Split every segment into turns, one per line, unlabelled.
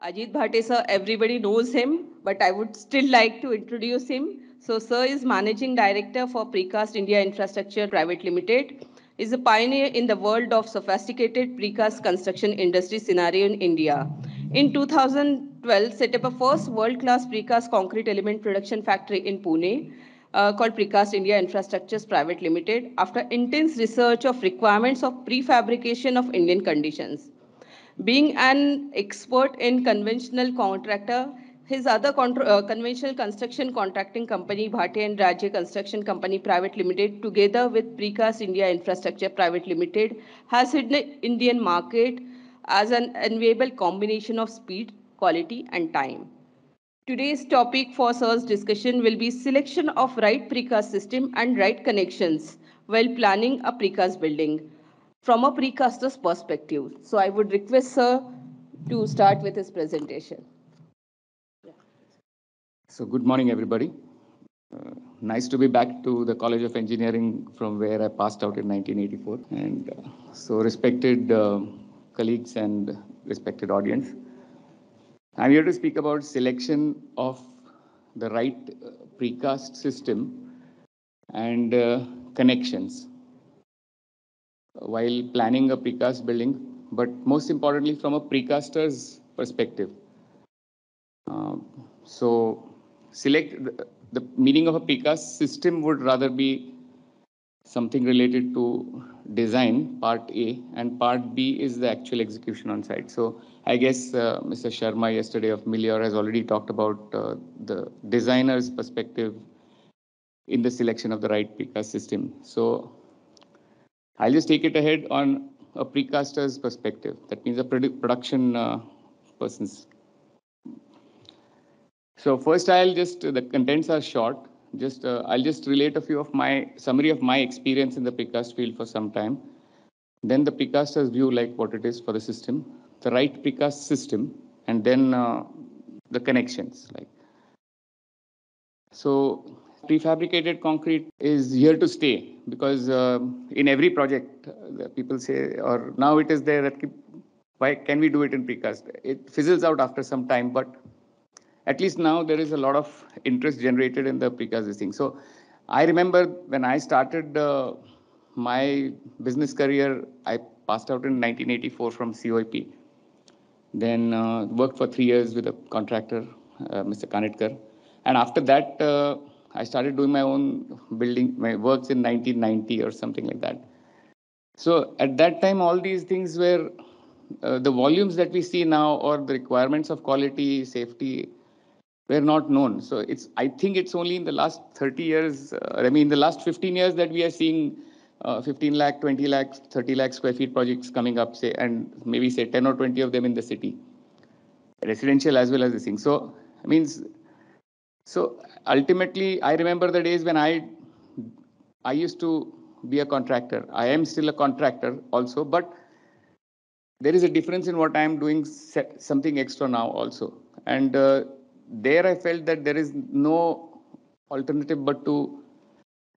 Ajit Bhate sir, everybody knows him, but I would still like to introduce him. So sir is Managing Director for Precast India Infrastructure Private Limited. Is a pioneer in the world of sophisticated precast construction industry scenario in India. In 2012, set up a first world-class precast concrete element production factory in Pune, called Precast India Infrastructures Private Limited, after intense research of requirements of prefabrication of Indian conditions. Being an expert in conventional contractor, his other conventional construction contracting company, Bhate and Rajya Construction Company Private Limited, together with Precast India Infrastructure Private Limited, has hit the Indian market as an enviable combination of speed, quality, and time. Today's topic for Sir's discussion will be selection of right precast system and right connections while planning a precast building from a precaster's perspective. So I would request Sir to start with his presentation.
So good morning, everybody. Nice to be back to the College of Engineering from where I passed out in 1984. And so respected colleagues and respected audience, I'm here to speak about selection of the right precast system and connections while planning a precast building, but most importantly from a precaster's perspective. So select the meaning of a precast system would rather be something related to design, part A, and part B is the actual execution on site. So I guess Mr. Sharma yesterday of Milior has already talked about the designer's perspective in the selection of the right precast system. So I'll just take it ahead on a precaster's perspective. That means a production person's. So first the contents are short. I'll just relate a few of my summary of my experience in the precast field for some time. Then the precaster's view, like what it is for the system, the right precast system, and then the connections. So prefabricated concrete is here to stay because in every project, people say, or now it is there that why can we do it in precast? It fizzles out after some time, but at least now there is a lot of interest generated in the precast thing. So I remember when I started my business career, I passed out in 1984 from COIP. Then worked for 3 years with a contractor, Mr. Kanetkar. And after that, I started doing my own building, my works in 1990 or something like that. So at that time, all these things were the volumes that we see now or the requirements of quality, safety, were not known. So I think it's only in the last 30 years, in the last 15 years that we are seeing 15 lakh, 20 lakh, 30 lakh square feet projects coming up, say, and maybe say 10 or 20 of them in the city, residential as well as this thing. So, so ultimately, I remember the days when I used to be a contractor. I am still a contractor also, but there is a difference in what I am doing, something extra now also. And there I felt that there is no alternative but to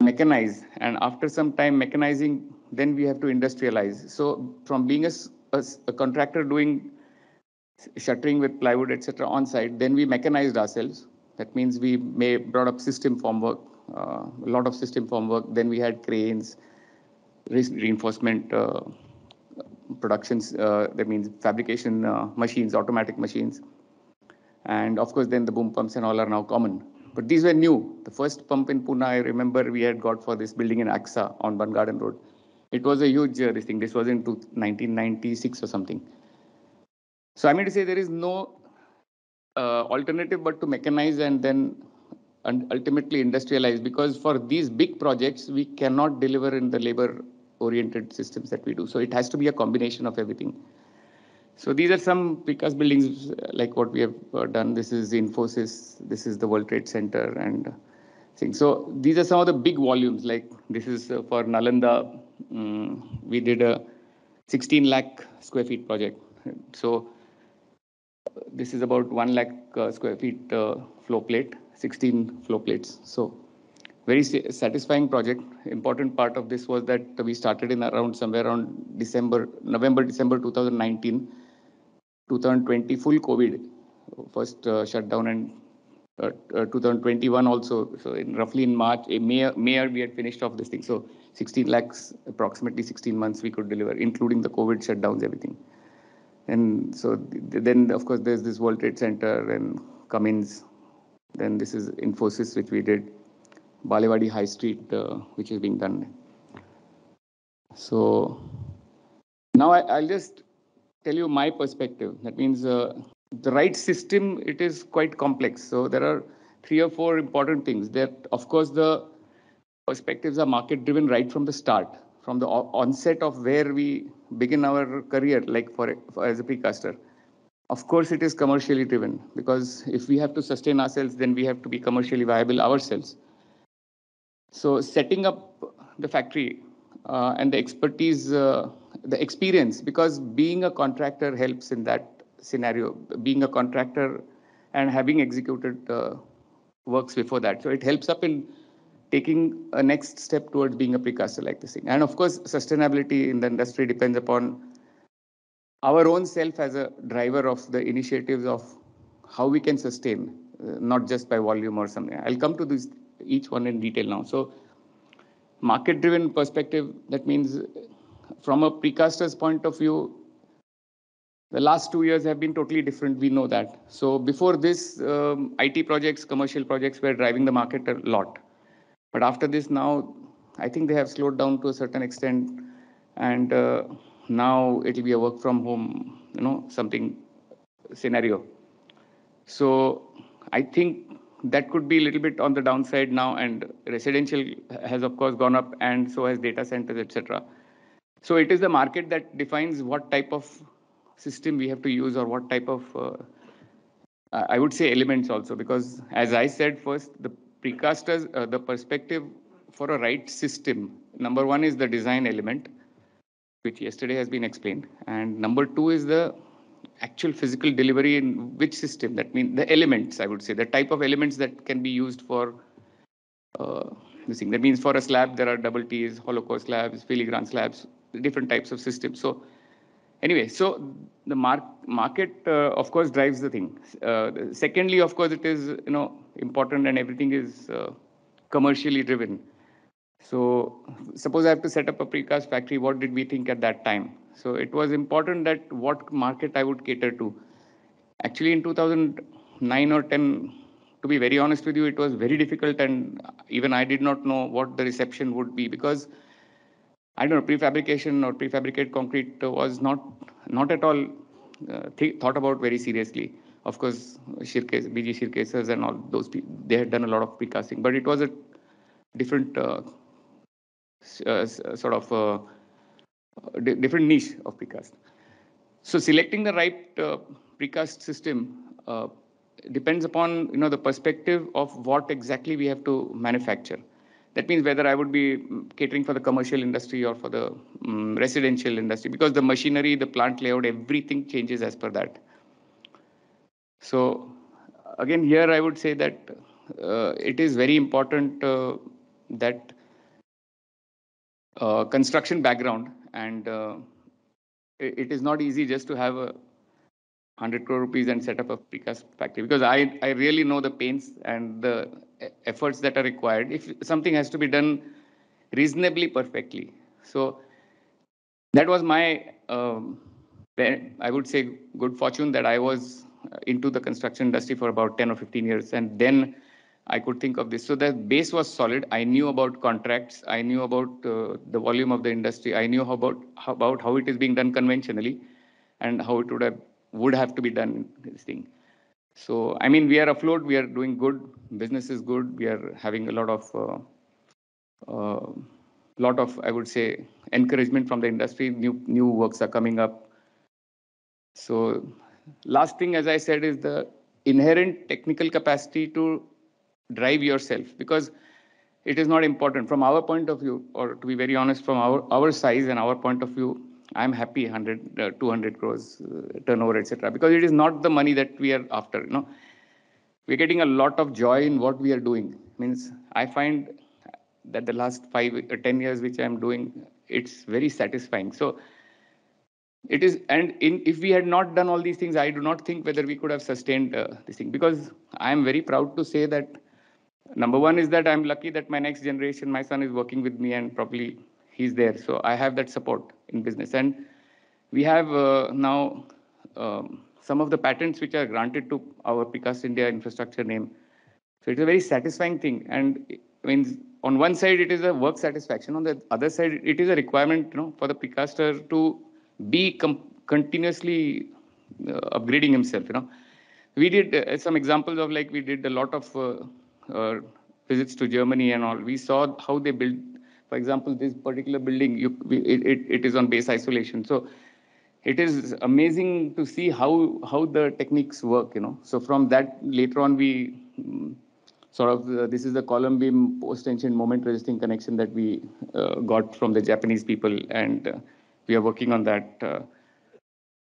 mechanize. And after some time mechanizing, then we have to industrialize. So from being a contractor doing shuttering with plywood, etc. on site, then we mechanized ourselves. That means we brought up system formwork, a lot of system formwork. Then we had cranes, reinforcement productions, that means fabrication machines, automatic machines. And of course, then the boom pumps and all are now common. But these were new. The first pump in Pune, I remember we had got for this building in AXA on Bun Garden Road. It was a huge this thing. This was in 1996 or something. So I mean to say there is no alternative but to mechanize and then ultimately industrialize, because for these big projects, we cannot deliver in the labor-oriented systems that we do. So it has to be a combination of everything. So these are some precast buildings like what we have done. This is Infosys, this is the World Trade Center and things. So these are some of the big volumes. Like this is for Nalanda. We did a 16 lakh square feet project. So this is about 1 lakh square feet flow plate, 16 flow plates. So very satisfying project. Important part of this was that we started in somewhere around November, December 2019. 2020, full COVID. first shutdown, and 2021 also. So roughly in March, May we had finished off this thing. So 16 lakhs, approximately 16 months we could deliver, including the COVID shutdowns, everything. And so then, of course, there's this World Trade Center and Cummins. Then this is Infosys, which we did. Balewadi High Street, which is being done. So now I'll just tell you my perspective. That means the right system, it is quite complex. So there are 3 or 4 important things. That, of course, the perspectives are market driven right from the start, from the onset of where we begin our career, like for as a precaster. Of course, it is commercially driven, because if we have to sustain ourselves, then we have to be commercially viable ourselves. So setting up the factory and the expertise, the experience, because being a contractor helps in that scenario. Being a contractor and having executed works before that, so it helps up in taking a next step towards being a precursor like this thing. And of course, sustainability in the industry depends upon our own self as a driver of the initiatives of how we can sustain, not just by volume or something. I'll come to this each one in detail now. So market driven perspective, that means from a precaster's point of view, the last 2 years have been totally different. We know that. So before this, IT projects, commercial projects were driving the market a lot. But after this, now I think they have slowed down to a certain extent, and now it will be a work from home, something scenario. So I think that could be a little bit on the downside now, and residential has of course gone up, and so has data centers, etc. So it is the market that defines what type of system we have to use, or what type of I would say elements also, because as I said first, the precasters, the perspective for a right system, number one is the design element, which yesterday has been explained, and number two is the actual physical delivery in which system. That means the elements, I would say, the type of elements that can be used for this thing. That means for a slab, there are double T's, hollow core slabs, filigrane slabs, different types of systems. So anyway, so the market, of course, drives the thing. Secondly, of course, it is important, and everything is commercially driven. So suppose I have to set up a precast factory, what did we think at that time? So it was important that what market I would cater to. Actually, in 2009 or 10, to be very honest with you, it was very difficult, and even I did not know what the reception would be, because I don't know, prefabrication or prefabricated concrete was not at all thought about very seriously. Of course, BG Shirkesers and all those people, they had done a lot of precasting, but it was a different sort of different niche of precast. So selecting the right precast system depends upon the perspective of what exactly we have to manufacture. That means whether I would be catering for the commercial industry or for the residential industry, because the machinery, the plant layout, everything changes as per that. So again, here I would say that it is very important that construction background, and it is not easy just to have a 100 crore rupees and set up a precast factory, because I really know the pains and the efforts that are required if something has to be done reasonably perfectly. So that was my, I would say, good fortune, that I was into the construction industry for about 10 or 15 years. And then I could think of this. So the base was solid. I knew about contracts. I knew about the volume of the industry. I knew about how it is being done conventionally, and how it would have to be done, this thing. So, I mean, we are afloat. We are doing good. Business is good. We are having a lot of, I would say, encouragement from the industry. New works are coming up. So last thing, as I said, is the inherent technical capacity to drive yourself, because it is not important from our point of view, or to be very honest, from our size and our point of view, I'm happy 100, 200 crores turnover, etc. Because it is not the money that we are after. We're getting a lot of joy in what we are doing. Means I find that the last 5 or 10 years which I'm doing, it's very satisfying. So It is, and if we had not done all these things, I do not think whether we could have sustained this thing. Because I am very proud to say that number one is that I'm lucky that my next generation, my son is working with me, and probably he's there. So I have that support in business, and we have now some of the patents which are granted to our Precast India infrastructure name. So it's a very satisfying thing. And I mean, on one side, it is a work satisfaction. On the other side, it is a requirement, for the precaster to be continuously upgrading himself. We did some examples of, like, we did a lot of visits to Germany and all. We saw how they build. For example, this particular building, it is on base isolation. So it is amazing to see how the techniques work. So from that, later on, we sort of this is the column beam post tension moment resisting connection that we got from the Japanese people, and we are working on that.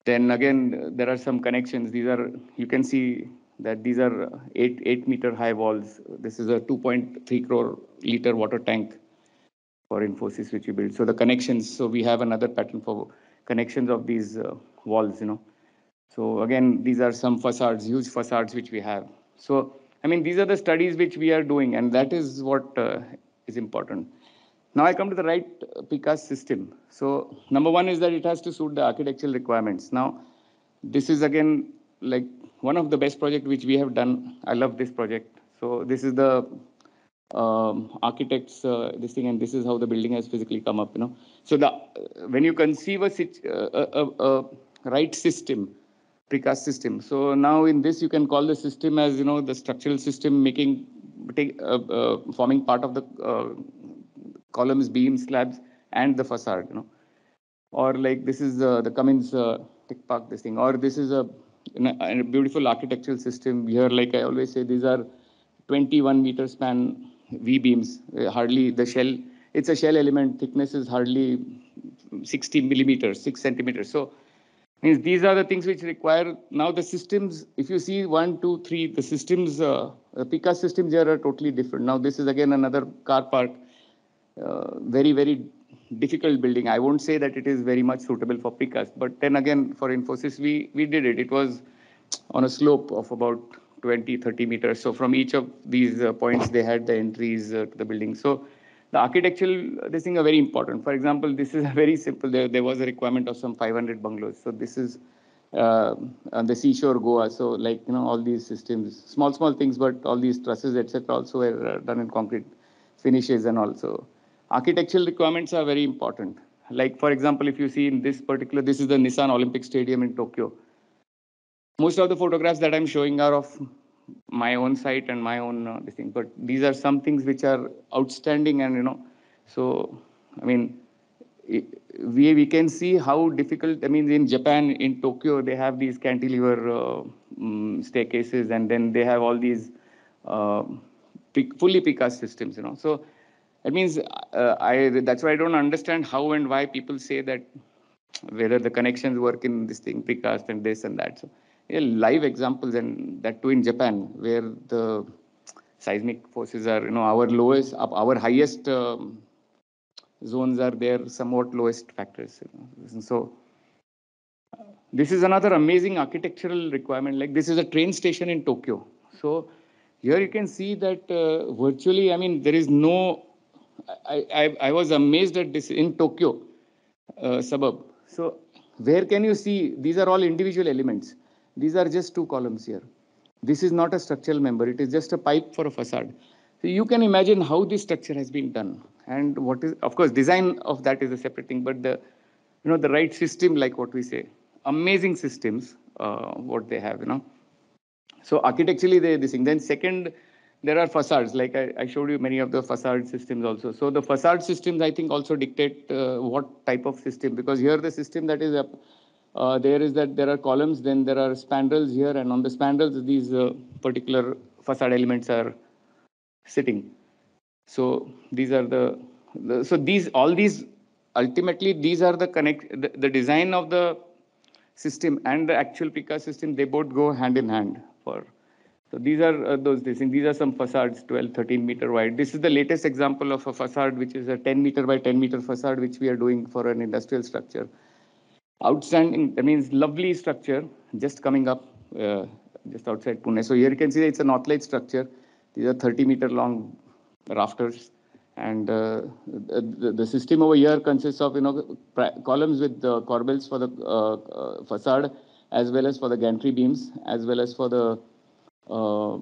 Then again, there are some connections. These are, you can see that these are 8 meter high walls. This is a 2.3 crore liter water tank for Infosys which we built. So the connections. So we have another pattern for connections of these walls. So again, these are some facades, huge facades which we have. So I mean, these are the studies which we are doing, and that is what is important. Now I come to the right precast system. So number one is that it has to suit the architectural requirements. Now, this is again like one of the best projects which we have done. I love this project. So this is the architects this thing, and this is how the building has physically come up. So the when you conceive a right system, precast system. So now in this you can call the system as the structural system forming part of the columns, beams, slabs, and the facade. Or like this is the Cummins Tech Park, this thing. Or this is a beautiful architectural system. Here, like I always say, these are 21-meter span V beams. Hardly the shell. It's a shell element. Thickness is hardly 60 millimeters, 6 centimeters. So means these are the things which require now the systems. If you see 1, 2, 3, the systems, the precast systems here are totally different. Now this is again another car park. Very, very difficult building. I won't say that it is very much suitable for precast, but then again, for Infosys, we did it. It was on a slope of about 20, 30 meters. So from each of these points, they had the entries to the building. So the architectural, this thing are very important. For example, this is very simple. There was a requirement of some 500 bungalows. So this is on the seashore Goa. So like, all these systems, small things, but all these trusses, etc. also were done in concrete finishes and also. Architectural requirements are very important. Like, for example, if you see in this particular, this is the Nissan Olympic Stadium in Tokyo. Most of the photographs that I'm showing are of my own site and my own this thing, but these are some things which are outstanding, and so I mean, we can see how difficult. I mean, in Japan, in Tokyo, they have these cantilever staircases, and then they have all these fully precast systems. So that means that's why I don't understand how and why people say that whether the connections work in this thing, precast and this and that. So yeah, live examples, and that too in Japan, where the seismic forces are, our lowest, our highest zones are their somewhat lowest factors. So this is another amazing architectural requirement. Like this is a train station in Tokyo. So here you can see that virtually, I mean, there is no. I was amazed at this in Tokyo suburb. So where can you see? These are all individual elements. These are just two columns here. This is not a structural member. It is just a pipe for a facade. So you can imagine how this structure has been done, and what is, of course, design of that is a separate thing. But the right system, like what we say, amazing systems, what they have. So architecturally, they this thing. Then second, there are facades. Like I showed you many of the facade systems also. So the facade systems, I think, also dictate what type of system. Because here the system that is there is that there are columns, then there are spandrels here, and on the spandrels these particular facade elements are sitting. So these are so these all these ultimately these are the design of the system and the actual precast system, they both go hand in hand. So these are those things. These are some facades, 12, 13 meter wide. This is the latest example of a facade, which is a 10 meter by 10 meter facade, which we are doing for an industrial structure. Outstanding, that means lovely structure just coming up just outside Pune. So here you can see it's a north-light structure. These are 30-meter long rafters. And the system over here consists of, columns with corbels for the facade, as well as for the gantry beams, as well as for the uh,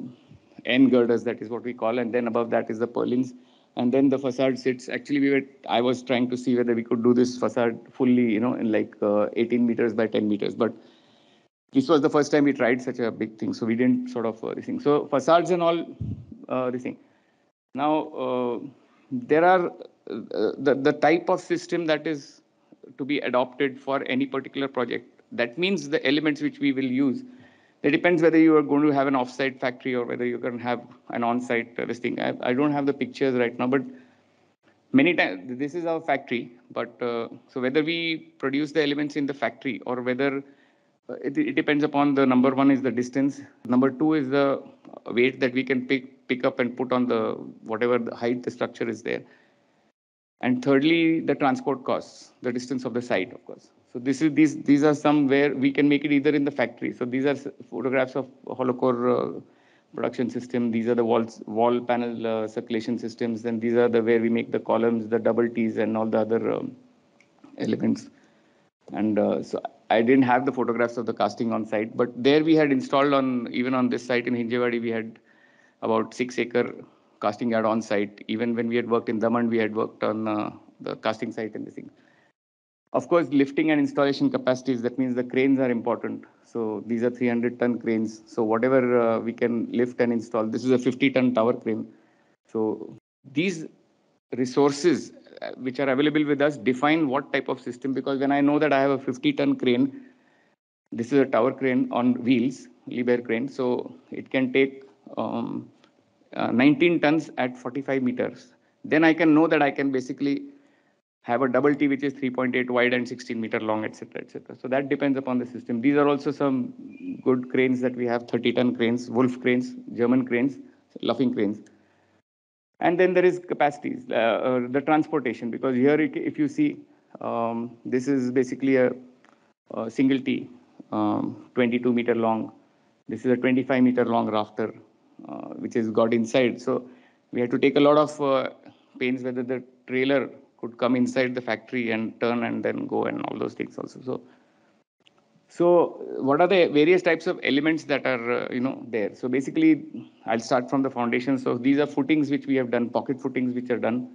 end girders, that is what we call, and then above that is the purlins. And then the facade sits. Actually, I was trying to see whether we could do this facade fully, in like 18 meters by 10 meters. But this was the first time we tried such a big thing, so we didn't sort of this thing. So facades and all this thing. Now there are the type of system that is to be adopted for any particular project. That means the elements which we will use. It depends whether you are going to have an off-site factory or whether you're going to have an on-site this thing. I don't have the pictures right now, but many times this is our factory. But so whether we produce the elements in the factory or whether it depends upon the number one is the distance. Number two is the weight that we can pick up and put on the whatever the height the structure is there. And thirdly, the transport costs, the distance of the site, of course. So these are some where we can make it either in the factory. So these are photographs of hollow core production system. These are the wall panel circulation systems, and these are the where we make the columns, the double T's, and all the other elements. And so I didn't have the photographs of the casting on site, but there we had installed even on this site in Hinjewadi, we had about 6-acre casting yard on site. Even when we had worked in Daman, we had worked on the casting site and this thing. Of course, lifting and installation capacities, that means the cranes are important. So these are 300-ton cranes. So whatever we can lift and install, this is a 50-ton tower crane. So these resources which are available with us define what type of system, because when I know that I have a 50-ton crane, this is a tower crane on wheels, Liebherr crane, so it can take 19 tons at 45 meters. Then I can know that I can basically have a double T which is 3.8 wide and 16-meter long, etc., etc. So that depends upon the system. These are also some good cranes that we have: 30-ton cranes, Wolf cranes, German cranes, luffing cranes. And then there is capacities, the transportation, because here if you see, this is basically a single T, 22-meter long. This is a 25-meter long rafter, which is got inside. So we had to take a lot of pains whether the trailer could come inside the factory and turn and then go and all those things also. So what are the various types of elements that are, there? So basically, I'll start from the foundation. So these are footings which we have done, pocket footings which are done.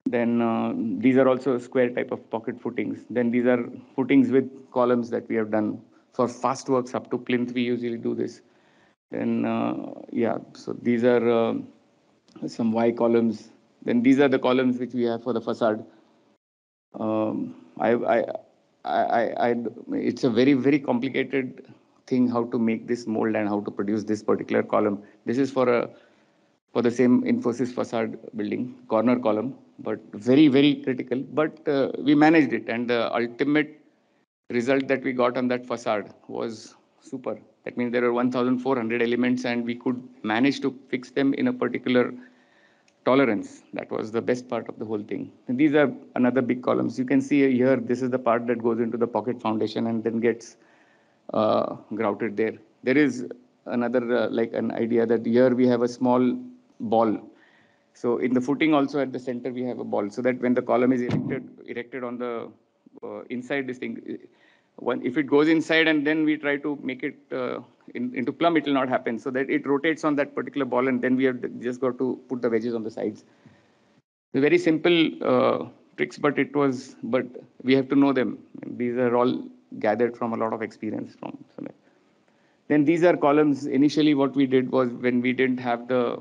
Then these are also square type of pocket footings. Then these are footings with columns that we have done. For fast works up to plinth, we usually do this. Then, yeah, so these are some Y columns. Then these are the columns which we have for the facade. It's a very, very complicated thing how to make this mold and how to produce this particular column. This is for the same Infosys facade building, corner column, but very, very critical. But we managed it, and the ultimate result that we got on that facade was super. That means there are 1,400 elements, and we could manage to fix them in a particular tolerance. That was the best part of the whole thing. And these are another big columns. You can see here, this is the part that goes into the pocket foundation and then gets grouted there. There is another like an idea that here we have a small ball. So in the footing also at the center we have a ball, so that when the column is erected on the inside this thing, if it goes inside and then we try to make it into plumb, it will not happen. So that it rotates on that particular ball, and then we have just got to put the wedges on the sides. The very simple tricks, but we have to know them. These are all gathered from a lot of experience from. Then these are columns. Initially, what we did was, when we didn't have the,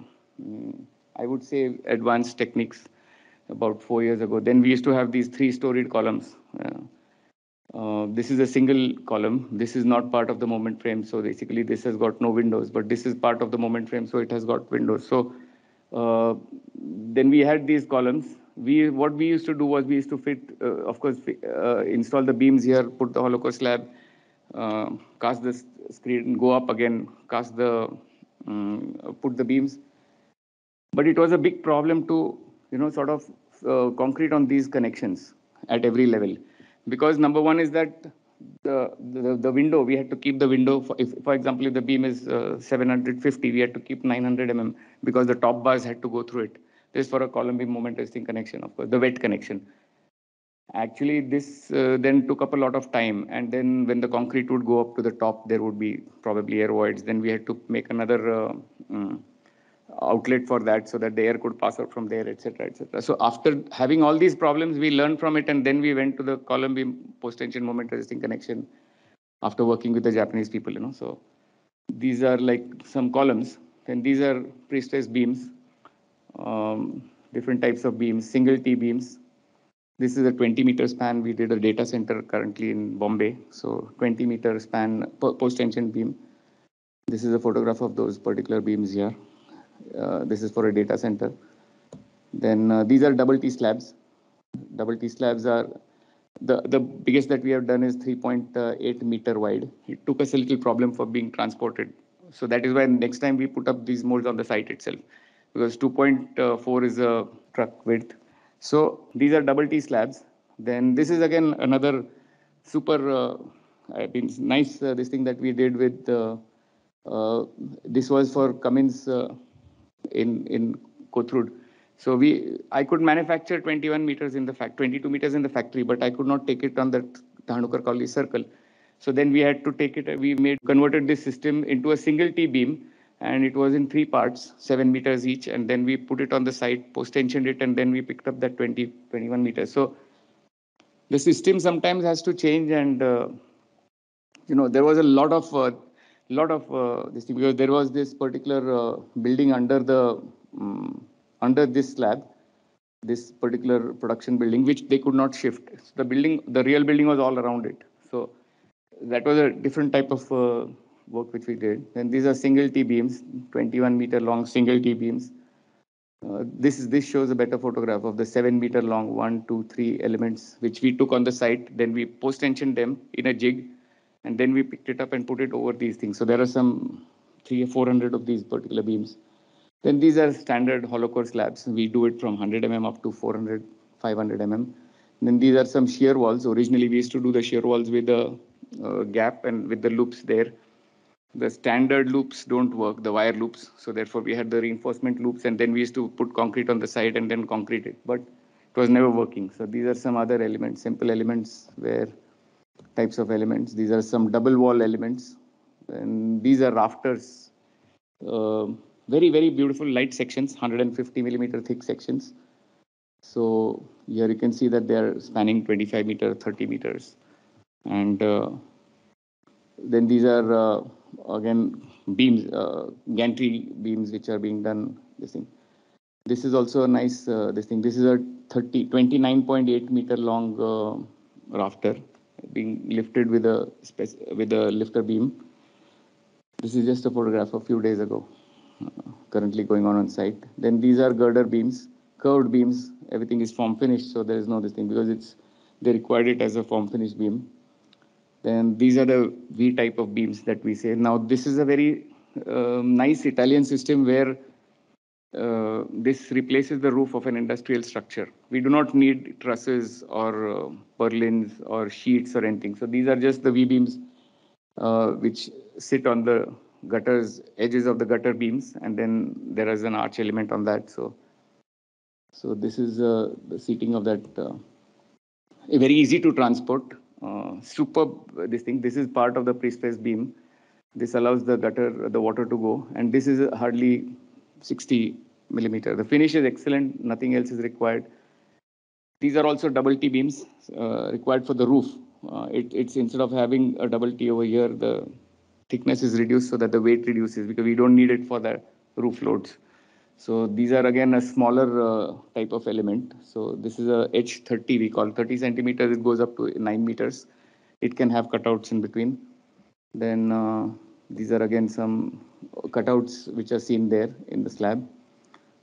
I would say, advanced techniques about 4 years ago, then we used to have these 3-storied columns. This is a single column. This is not part of the moment frame. So basically, this has got no windows, but this is part of the moment frame, so it has got windows. So then we had these columns. What we used to do was, we used to fit, of course, install the beams here, put the hollow core slab, cast the screen, go up again, cast the, put the beams. But it was a big problem to, sort of concrete on these connections at every level. Because number one is that the window, we had to keep the window, for example, if the beam is 750, we had to keep 900 because the top bars had to go through it. This for a column beam moment testing connection, of course, the wet connection. Actually, this then took up a lot of time. And then when the concrete would go up to the top, there would be probably air voids. Then we had to make another outlet for that so that the air could pass out from there, etc., etc. So after having all these problems, we learned from it, and then we went to the column beam post-tension moment resisting connection after working with the Japanese people, So these are like some columns, and these are pre-stressed beams, different types of beams, single T beams. This is a 20-meter span. We did a data center currently in Bombay. So 20-meter span post-tension beam. This is a photograph of those particular beams here. This is for a data center. Then these are double T slabs. Double T slabs are the biggest that we have done is 3.8 meter wide. It took us a little problem for being transported. So that is why next time we put up these molds on the site itself, because 2.4 is a truck width. So these are double T slabs. Then this is again another super nice this thing that we did with this was for Cummins in Kothurud. So I could manufacture 21 meters in the 22 meters in the factory, but I could not take it on the Dhanuka Kauli circle. So then we had to take it. We converted this system into a single T beam, and it was in 3 parts, 7 meters each. And then we put it on the site, post-tensioned it, and then we picked up that 21 meters. So the system sometimes has to change, and there was a lot of this thing, because there was this particular building under this slab, this particular production building, which they could not shift. So the real building was all around it. So that was a different type of work which we did. And these are single T beams, 21-meter long single T beams. This shows a better photograph of the 7-meter long 1, 2, 3 elements which we took on the site. Then we post-tensioned them in a jig, and then we picked it up and put it over these things. So there are some 300 or 400 of these particular beams. Then these are standard hollow core slabs. We do it from 100 up to 400, 500 Then these are some shear walls. Originally, we used to do the shear walls with a gap and with the loops there. The standard loops don't work, the wire loops. So therefore, we had the reinforcement loops, and then we used to put concrete on the side and then concrete it. But it was never working. So these are some other elements, simple elements, where types of elements. These are some double wall elements. And these are rafters. Very, very beautiful light sections, 150 millimeter thick sections. So here you can see that they are spanning 25 meters, 30 meters. And then these are again beams, gantry beams, which are being done. This is also a nice this thing. This is a 29.8 meter long rafter being lifted with a lifter beam. This is just a photograph a few days ago, currently going on site. Then these are girder beams, curved beams. Everything is form finished, so there is no this thing, because they required it as a form finished beam. Then these are the V type of beams that we say. Now this is a very nice Italian system where this replaces the roof of an industrial structure. We do not need trusses or purlins or sheets or anything. So these are just the V beams which sit on the edges of the gutter beams, and then there is an arch element on that. So this is the seating of that. Very easy to transport. Superb this thing. This is part of the pre-stressed beam. This allows the water to go, and this is hardly 60 millimeter. The finish is excellent. Nothing else is required. These are also double T beams required for the roof. It's instead of having a double T over here, the thickness is reduced so that the weight reduces, because we don't need it for the roof loads. So these are again a smaller type of element. So this is a H30, we call 30 centimeters. It goes up to 9 meters. It can have cutouts in between. Then these are again some cutouts which are seen there in the slab.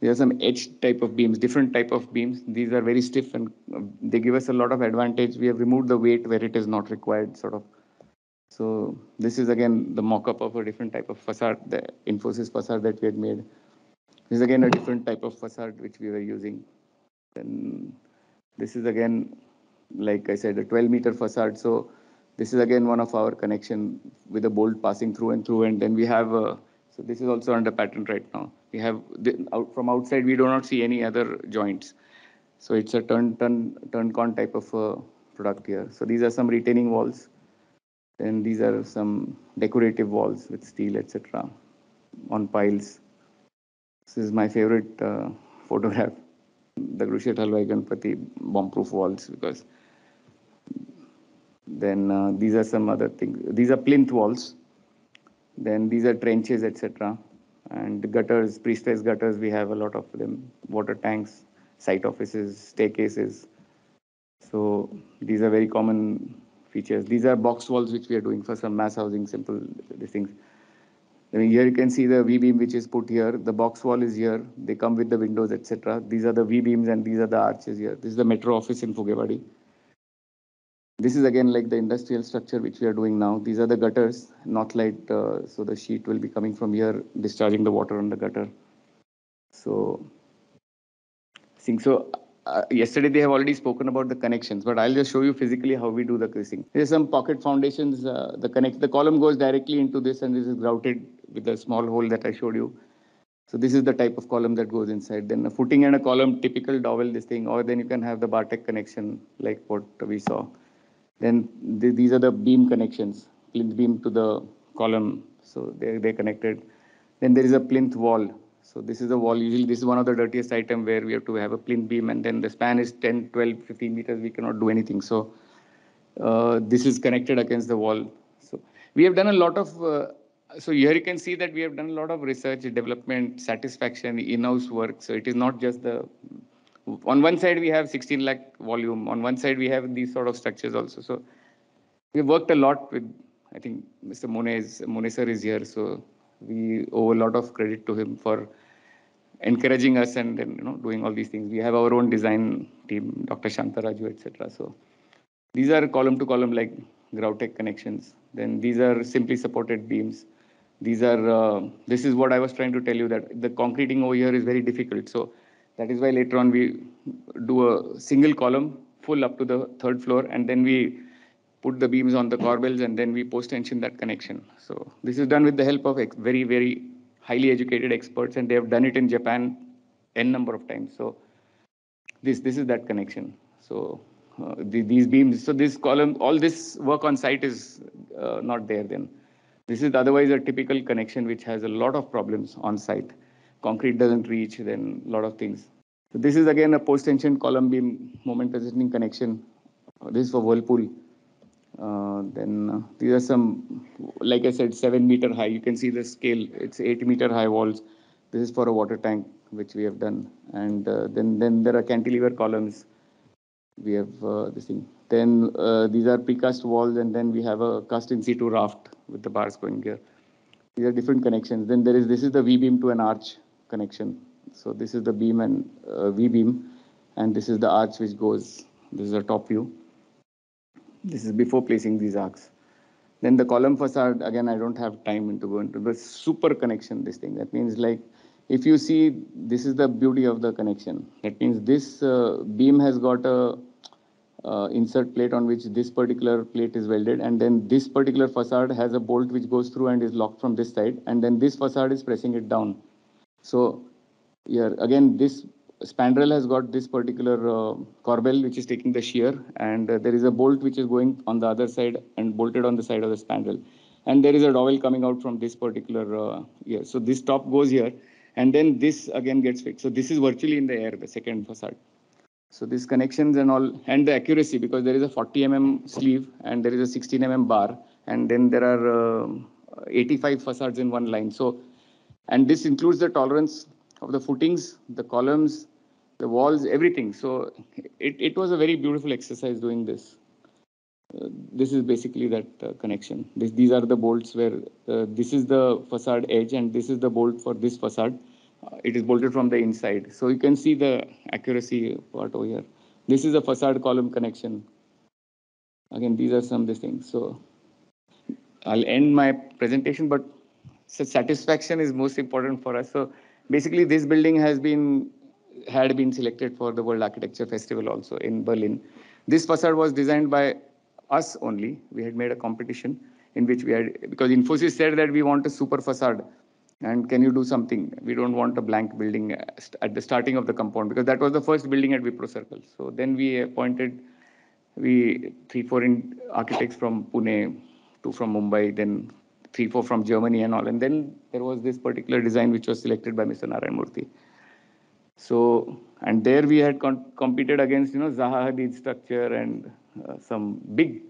There are some H type of beams, different type of beams. These are very stiff, and they give us a lot of advantage. We have removed the weight where it is not required, sort of. So this is again the mock-up of a different type of facade, the Infosys facade that we had made. This is again a different type of facade which we were using. Then this is again, like I said, a 12-meter facade. So This is again one of our connection with a bolt passing through and through, and then we have so this is also under patent right now. We have from outside we do not see any other joints, so it's a turn con type of product here. So these are some retaining walls, then these are some decorative walls with steel, etc. on piles. This is my favorite photograph, the Grushet Halwai Ganpati bomb-proof walls, because then these are some other things. These are plinth walls. Then these are trenches, etc. And gutters, pre-stressed gutters, we have a lot of them. Water tanks, site offices, staircases. So these are very common features. These are box walls which we are doing for some mass housing, simple these things. I mean, here you can see the V-beam which is put here. The box wall is here. They come with the windows, etc. These are the V-beams and these are the arches here. This is the metro office in Fugewadi. This is again like the industrial structure which we are doing now. These are the gutters, not light, so the sheet will be coming from here, discharging the water on the gutter. So, I think so. Yesterday they have already spoken about the connections, but I'll just show you physically how we do the creasing. There's some pocket foundations. The column goes directly into this, and this is grouted with the small hole that I showed you. So this is the type of column that goes inside. Then a footing and a column, typical dowel, this thing, or then you can have the Bhate connection like what we saw. Then these are the beam connections, plinth beam to the column. So they're connected. Then there is a plinth wall. So this is a wall. Usually this is one of the dirtiest item where we have to have a plinth beam, and then the span is 10, 12, 15 meters. We cannot do anything. So this is connected against the wall. So we have done a lot of, so here you can see that we have done a lot of research, development, satisfaction, in-house work. So it is not just the, on one side we have 16 lakh volume, on one side we have these sort of structures also. So we worked a lot with, I think Mr. Mone sir is here, so we owe a lot of credit to him for encouraging us and then doing all these things. We have our own design team, Dr. Shantaraju, etc. So these are column to column like Groutek connections. Then these are simply supported beams. These are, this is what I was trying to tell you, that the concreting over here is very difficult. So that is why later on we do a single column full up to the third floor, and then we put the beams on the corbels, and then we post tension that connection. So this is done with the help of very, very highly educated experts, and they have done it in Japan n number of times. So this is that connection. So these beams, so this column, all this work on site is not there then. This is otherwise a typical connection which has a lot of problems on site. Concrete doesn't reach, then a lot of things. So this is again a post-tension column beam moment positioning connection. This is for Whirlpool. Then these are some, like I said, 7-meter high. You can see the scale. It's 8-meter high walls. This is for a water tank, which we have done. And then there are cantilever columns. We have this thing. Then these are precast walls, and then we have a cast in situ raft with the bars going here. These are different connections. Then this is the V-beam to an arch connection. So this is the beam and V-beam, and this is the arch which goes. This is a top view. This is before placing these arcs. Then the column facade, again, I don't have time to go into the super connection, this thing. That means like, if you see, this is the beauty of the connection. That means this beam has got a insert plate on which this particular plate is welded, and then this particular facade has a bolt which goes through and is locked from this side, and then this facade is pressing it down. So here, again, this spandrel has got this particular corbel which is taking the shear, and there is a bolt which is going on the other side and bolted on the side of the spandrel. And there is a dowel coming out from this particular here. So this top goes here, and then this again gets fixed. So this is virtually in the air, the second facade. So these connections and all, and the accuracy, because there is a 40 sleeve and there is a 16 bar, and then there are 85 facades in one line. So, and this includes the tolerance of the footings, the columns, the walls, everything. So it was a very beautiful exercise doing this. This is basically that connection. These are the bolts where this is the facade edge and this is the bolt for this facade. It is bolted from the inside. So you can see the accuracy part over here. This is a facade column connection. Again, these are some of these things. So I'll end my presentation, but satisfaction is most important for us. So basically this building had been selected for the World Architecture Festival also in Berlin. This facade was designed by us only. We had made a competition in which we had, because Infosys said that we want a super facade. And can you do something? We don't want a blank building at the starting of the compound, because that was the first building at Wipro Circle. So then we appointed three, four architects from Pune, two from Mumbai, then three, four from Germany and all. And then there was this particular design which was selected by Mr. Narayan Murthy. So, and there we had competed against, Zaha Hadid structure and some big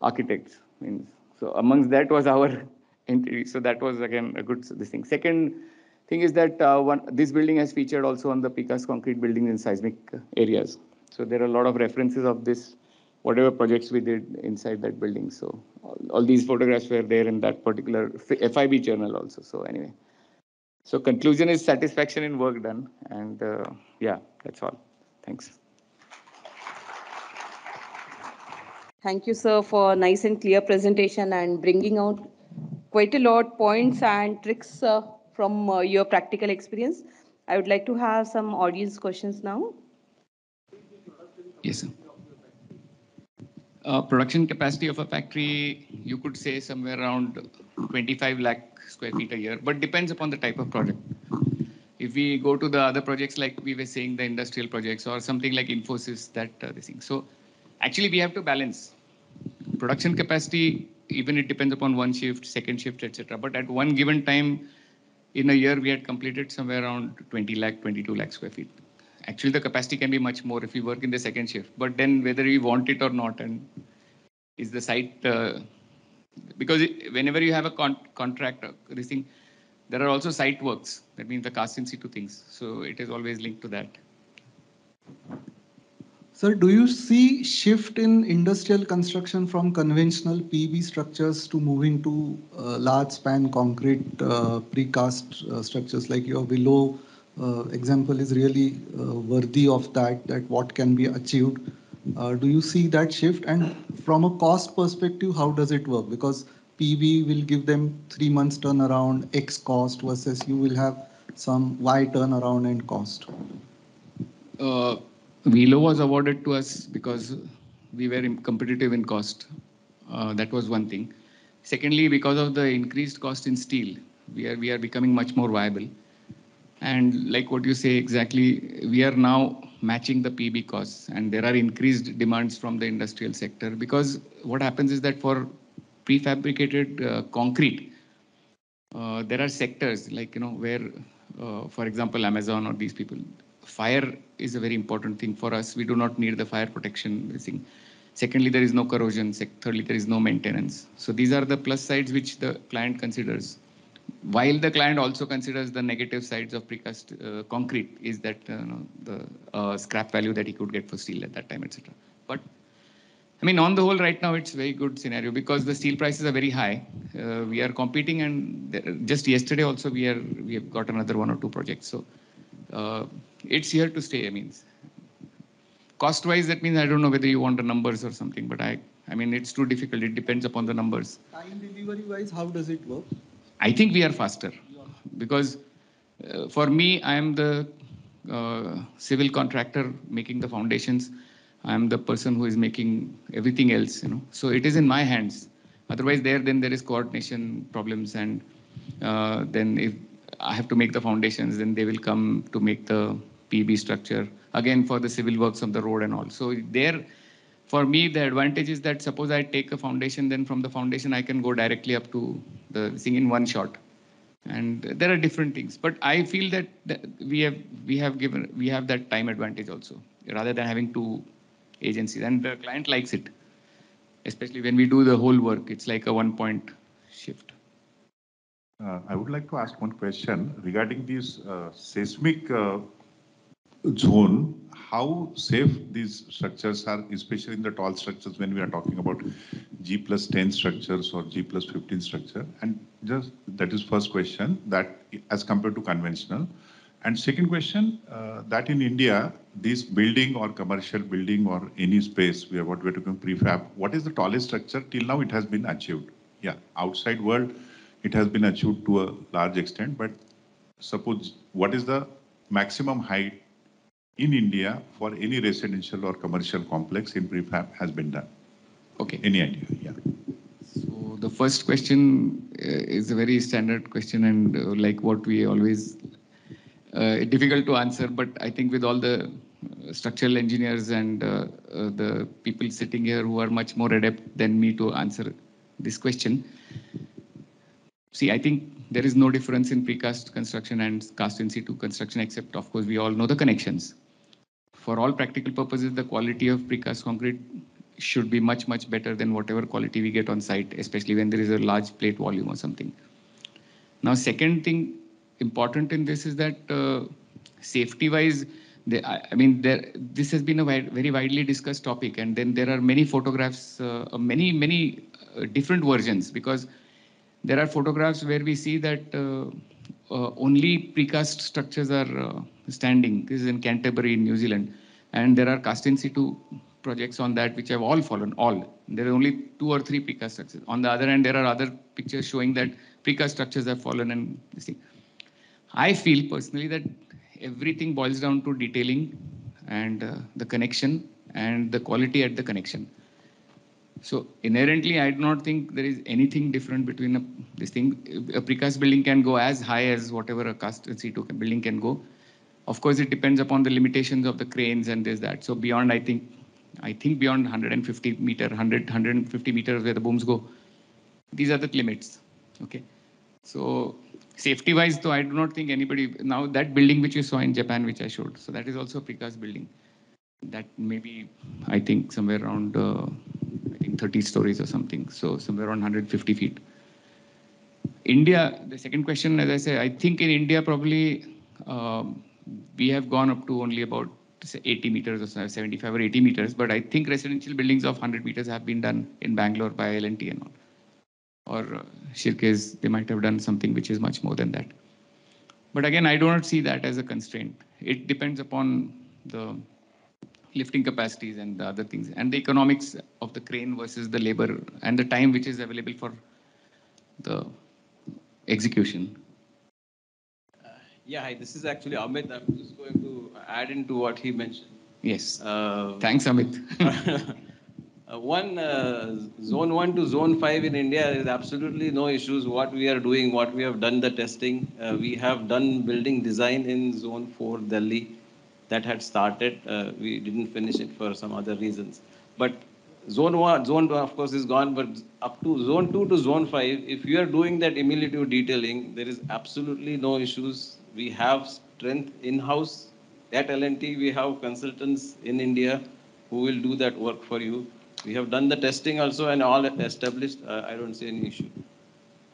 architects. So amongst that was our entity. So that was again a good this thing. Second thing is that this building has featured also on the Precast concrete buildings in seismic areas. So there are a lot of references of this, whatever projects we did inside that building. So all these photographs were there in that particular FIB journal also. So anyway. So conclusion is satisfaction in work done. And yeah, that's all. Thanks.
Thank you, sir, for nice and clear presentation and bringing out quite a lot points and tricks from your practical experience. I would like to have some audience questions now.
Yes, sir. Production capacity of a factory, you could say somewhere around 25 lakh square feet a year, but depends upon the type of project. If we go to the other projects, like we were saying, the industrial projects or something like Infosys, that this thing. So actually we have to balance production capacity, even it depends upon one shift, second shift, etc. But at one given time in a year, we had completed somewhere around 20 lakh, 22 lakh square feet. Actually, the capacity can be much more if we work in the second shift. But then whether we want it or not, and is the site, because whenever you have a contract, this thing, there are also site works. That means the cast in situ things. So it is always linked to that.
Sir, do you see shift in industrial construction from conventional PB structures to moving to large span concrete precast structures? Like your below example is really worthy of that what can be achieved. Do you see that shift? And from a cost perspective, how does it work? Because PB will give them 3 months turnaround, X cost, versus you will have some Y turnaround and cost.
Velo was awarded to us because we were competitive in cost. That was one thing. Secondly, because of the increased cost in steel, we are becoming much more viable. And like what you say exactly, we are now matching the PB costs, and there are increased demands from the industrial sector, because what happens is that for prefabricated concrete, there are sectors like, where, for example, Amazon or these people, fire is a very important thing for us. We do not need the fire protection thing. Secondly, there is no corrosion. Thirdly, there is no maintenance. So these are the plus sides which the client considers. While the client also considers the negative sides of precast concrete, is that the scrap value that he could get for steel at that time, etc. But I mean, on the whole, right now it's very good scenario because the steel prices are very high. We are competing, and just yesterday also we have got another one or two projects. So it's here to stay. I mean, cost-wise, that means I don't know whether you want the numbers or something, but I mean, it's too difficult. It depends upon the numbers.
Time delivery-wise, how does it work?
I think we are faster because for me, I am the civil contractor making the foundations. I am the person who is making everything else, So it is in my hands. Otherwise, then there is coordination problems, and then if I have to make the foundations, then they will come to make the PB structure again for the civil works of the road and all. So there, for me, the advantage is that suppose I take a foundation, then from the foundation I can go directly up to the thing in one shot. And there are different things, but I feel that we have that time advantage also, rather than having two agencies, and the client likes it, especially when we do the whole work. It's like a 1 point shift.
I would like to ask one question regarding this seismic zone. How safe these structures are, especially in the tall structures when we are talking about G+10 structures or G+15 structure? And just that is first question, that as compared to conventional. And second question, that in India, this building or commercial building or any space, what we're talking prefab, what is the tallest structure till now it has been achieved? Yeah, outside world, it has been achieved to a large extent, but suppose what is the maximum height in India for any residential or commercial complex in prefab has been done?
Okay.
Any idea? Yeah.
So the first question is a very standard question, and like what we always difficult to answer. But I think with all the structural engineers and the people sitting here who are much more adept than me to answer this question. See, I think there is no difference in precast construction and cast in situ construction, except of course we all know the connections. For all practical purposes, the quality of precast concrete should be much, much better than whatever quality we get on site, especially when there is a large plate volume or something. Now, second thing important in this is that safety-wise, this has been a very widely discussed topic, and then there are many photographs, many different versions, because there are photographs where we see that only precast structures are standing. This is in Canterbury, in New Zealand, and there are cast in situ projects on that which have all fallen. All there are only 2 or 3 precast structures. On the other hand, there are other pictures showing that precast structures have fallen and this thing. I feel personally that everything boils down to detailing and the connection and the quality at the connection. So inherently, I do not think there is anything different between this thing. A precast building can go as high as whatever a cast in situ building can go. Of course, it depends upon the limitations of the cranes and this that. So beyond, I think beyond 150 meter, 150 meters where the booms go, these are the limits. Okay. So safety wise, though, I do not think anybody now that building which you saw in Japan, which I showed. So that is also a precast building. That maybe I think somewhere around 30 stories or something. So somewhere around 150 feet. India, the second question, as I say, I think in India probably we have gone up to only about say 80 meters or 75 or 80 meters. But I think residential buildings of 100 meters have been done in Bangalore by L&T and all. Or Shirkes, they might have done something which is much more than that. But again, I do not see that as a constraint. It depends upon the lifting capacities and the other things, and the economics of the crane versus the labor and the time which is available for the execution.
Yeah, hi, this is actually Amit. I'm just going to add into what he mentioned.
Yes. Thanks, Amit.
Zone 1 to Zone 5 in India is absolutely no issues. What we are doing, what we have done the testing, we have done building design in Zone 4 Delhi that had started. We didn't finish it for some other reasons. But Zone 2 of course is gone, but up to Zone 2 to Zone 5, if you are doing that emulative detailing, there is absolutely no issues. We have strength in-house. At L&T, we have consultants in India who will do that work for you. We have done the testing also and all established. I don't see any issue.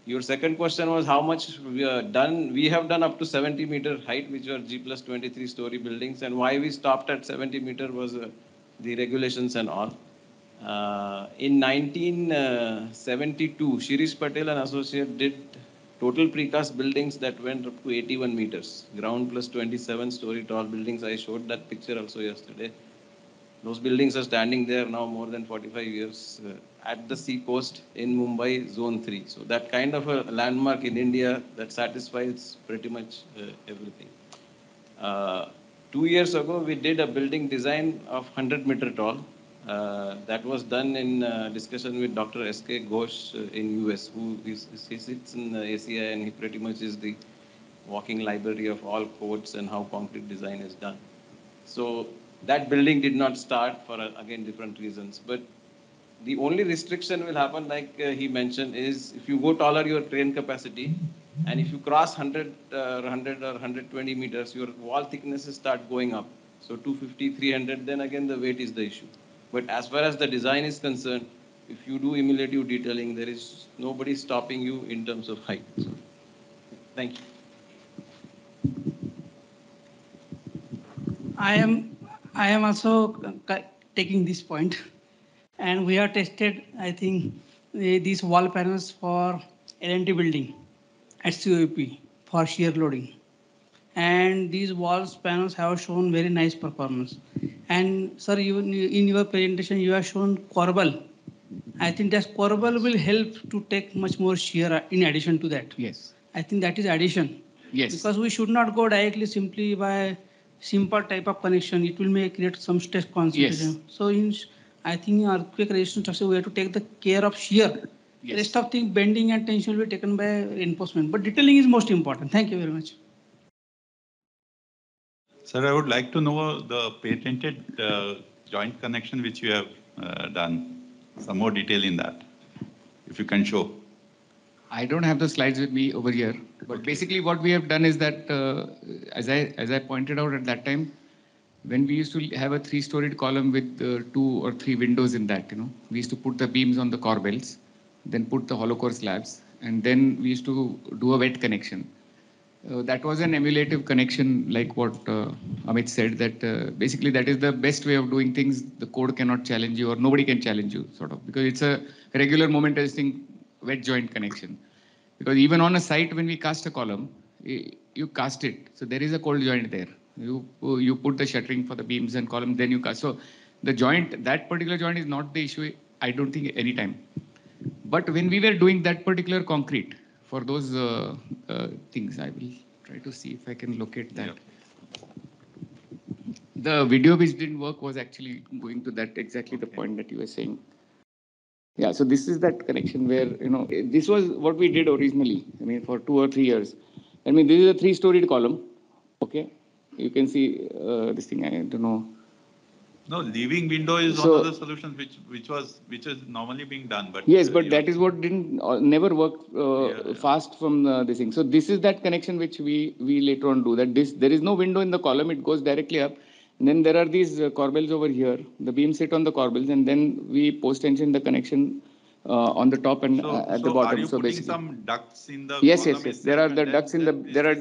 Your second question was how much we have done. We have done up to 70-meter height, which are G plus 23-story buildings. And why we stopped at 70 meter was the regulations and all. In 1972, Shirish Patel and Associate did total precast buildings that went up to 81 meters. Ground plus 27-story tall buildings. I showed that picture also yesterday. Those buildings are standing there now more than 45 years at the sea coast in Mumbai, Zone 3. So that kind of a landmark in India that satisfies pretty much everything. 2 years ago, we did a building design of 100-meter tall. That was done in discussion with Dr. S.K. Ghosh in US, he sits in ACI and he pretty much is the walking library of all codes and how concrete design is done. So that building did not start for, again, different reasons. But the only restriction will happen, like he mentioned, is if you go taller, your crane capacity, and if you cross 100 or 120 meters, your wall thicknesses start going up. So 250, 300, then again the weight is the issue. But as far as the design is concerned, if you do emulative detailing, there is nobody stopping you in terms of height. So, thank you.
I am also taking this point, and we have tested, I think, these wall panels for L&T building at COP for shear loading, and these walls panels have shown very nice performance. And sir, you in your presentation you have shown corbel. I think that corbel will help to take much more shear in addition to that.
Yes.
I think that is addition.
Yes.
Because we should not go directly simply by simple type of connection. It will may create some stress concentration.
Yes.
So I think in earthquake resistance structure, we have to take the care of shear.
Yes.
Rest of things, bending and tension will be taken by reinforcement. But detailing is most important. Thank you very much.
Sir, I would like to know the patented joint connection which you have done. Some more detail in that, if you can show.
I don't have the slides with me over here, but basically what we have done is that, as I pointed out at that time, when we used to have a three-storied column with 2 or 3 windows in that, we used to put the beams on the corbels, then put the hollow core slabs, and then we used to do a wet connection. That was an emulative connection, like what Amit said, that basically that is the best way of doing things. The code cannot challenge you, or nobody can challenge you, sort of, because it's a regular moment testing wet joint connection. Because even on a site, when we cast a column, you cast it. So there is a cold joint there. You put the shuttering for the beams and column, then you cast. So the joint, that particular joint is not the issue, I don't think, any time. But when we were doing that particular concrete for those things, I will try to see if I can locate that. Yeah. The video which didn't work was actually going to that exactly the point that you were saying. Yeah, so this is that connection where, this was what we did originally, for 2 or 3 years. This is a 3-storied column, okay? You can see this thing, I don't know.
No, leaving window is one of the solutions which is normally being done. But
yes, but that is what didn't never work fast from this thing. So this is that connection which we later on do. That there is no window in the column; it goes directly up. And then there are these corbels over here. The beams sit on the corbels, and then we post tension the connection on the top and at the bottom.
Are you
so
putting
basically,
some ducts in the
yes,
column
yes. There are the ducts in the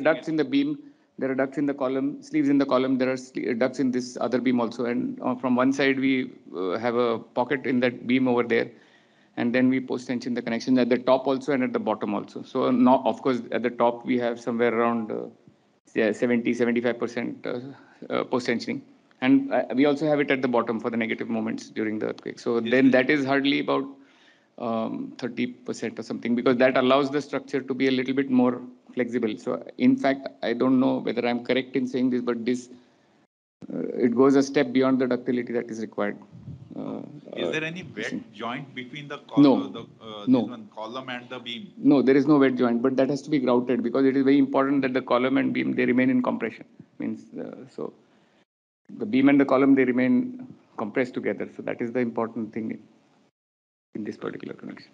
ducts in the beam. There are ducts in the column, sleeves in the column. There are ducts in this other beam also. And from one side, we have a pocket in that beam over there. And then we post tension the connection at the top also and at the bottom also. So now, of course, at the top, we have somewhere around 70-75% post tensioning. And we also have it at the bottom for the negative moments during the earthquake. So then that is hardly about 30% or something, because that allows the structure to be a little bit more flexible. So in fact, I don't know whether I'm correct in saying this, but this it goes a step beyond the ductility that is required.
Is there any wet joint between the column and the beam?
No, there is no wet joint, but that has to be grouted, because it is very important that the column and beam, they remain in compression. So the beam and the column, they remain compressed together. So that is the important thing in this particular connection.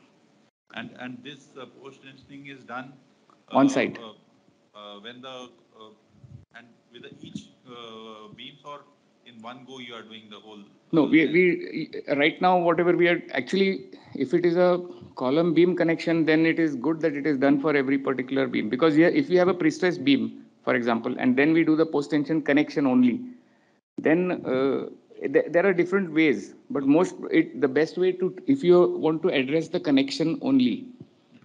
And this post tensioning is done
on site
when the and with each beams, or in one go you are doing the whole.
No, we right now, whatever we are actually, if it is a column beam connection, then it is good that it is done for every particular beam, because if we have a pre-stressed beam, for example, and then we do the post tension connection only, then there are different ways, but the best way to, if you want to address the connection only,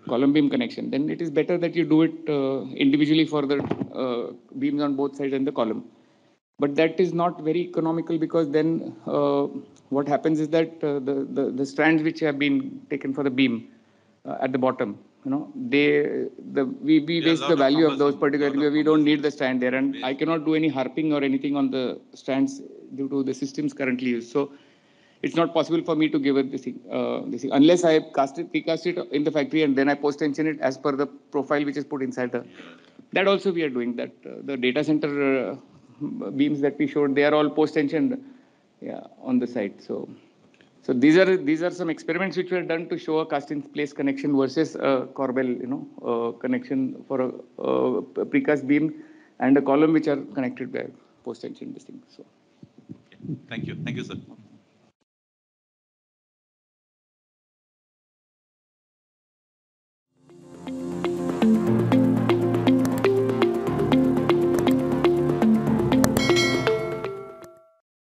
column beam connection, then it is better that you do it individually for the beams on both sides and the column. But that is not very economical, because then what happens is that the strands which have been taken for the beam at the bottom, we waste the value of those particular things. We don't need the strand there, and I cannot do any harping or anything on the strands due to the systems currently used. So it's not possible for me to give it this thing unless I precast it in the factory and then I post tension it as per the profile which is put inside the. That also we are doing that. The data center beams that we showed, they are all post tensioned on the site. So these are some experiments which were done to show a cast in place connection versus a corbel connection for a precast beam and a column which are connected by post tension this thing. So
thank you, sir.